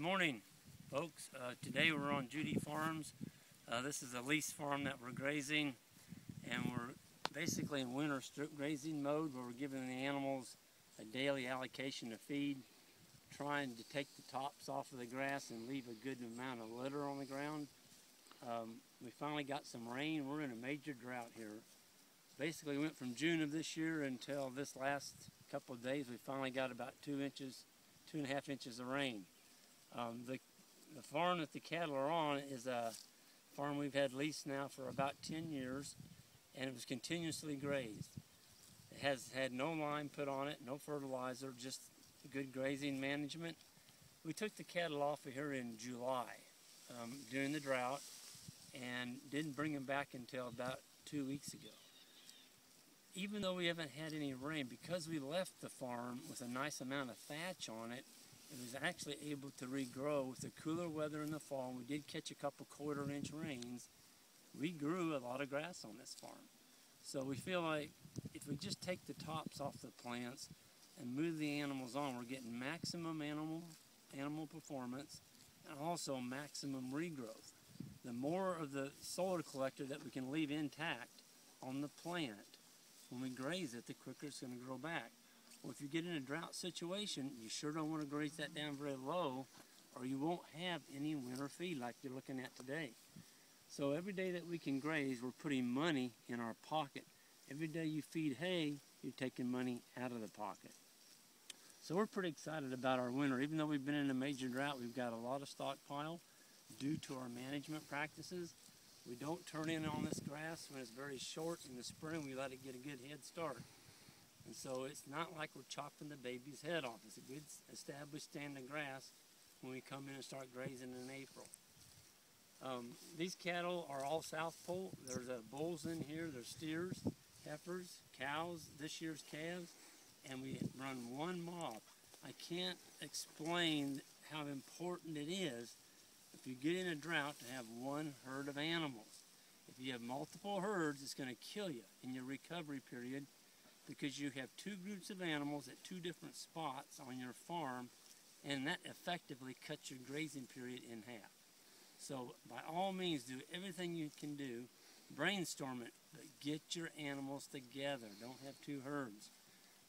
morning, folks. Today we're on Judy Farms. This is a lease farm that we're grazing, and we're basically in winter strip grazing mode where we're giving the animals a daily allocation of feed, trying to take the tops off of the grass and leave a good amount of litter on the ground. We finally got some rain. We're in a major drought here. Basically went from June of this year until this last couple of days. We finally got about 2.5 inches of rain. The farm that the cattle are on is a farm we've had leased now for about 10 years, and it was continuously grazed. It has had no lime put on it, no fertilizer, just good grazing management. We took the cattle off of here in July during the drought and didn't bring them back until about 2 weeks ago. Even though we haven't had any rain, because we left the farm with a nice amount of thatch on it, it was actually able to regrow with the cooler weather in the fall. We did catch a couple quarter-inch rains. We grew a lot of grass on this farm. So we feel like if we just take the tops off the plants and move the animals on, we're getting maximum animal performance and also maximum regrowth. The more of the solar collector that we can leave intact on the plant when we graze it, the quicker it's going to grow back. Well, if you get in a drought situation, you sure don't want to graze that down very low, or you won't have any winter feed like you're looking at today. So every day that we can graze, we're putting money in our pocket. Every day you feed hay, you're taking money out of the pocket. So we're pretty excited about our winter. Even though we've been in a major drought, we've got a lot of stockpile due to our management practices. We don't turn in on this grass when it's very short. In the spring, we let it get a good head start. And so it's not like we're chopping the baby's head off. It's a good established standing grass when we come in and start grazing in April. These cattle are all South Pole. There's bulls in here, there's steers, heifers, cows, this year's calves, and we run one mob. I can't explain how important it is if you get in a drought to have one herd of animals. If you have multiple herds, it's going to kill you in your recovery period, because you have two groups of animals at two different spots on your farm, and that effectively cuts your grazing period in half. So by all means, do everything you can do, brainstorm it, but get your animals together. Don't have two herds.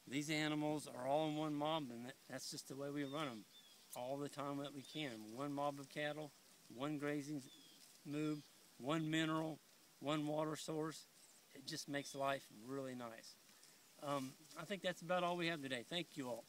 These animals are all in one mob, and that's just the way we run them all the time that we can. One mob of cattle, one grazing move, one mineral, one water source. It just makes life really nice. I think that's about all we have today. Thank you all.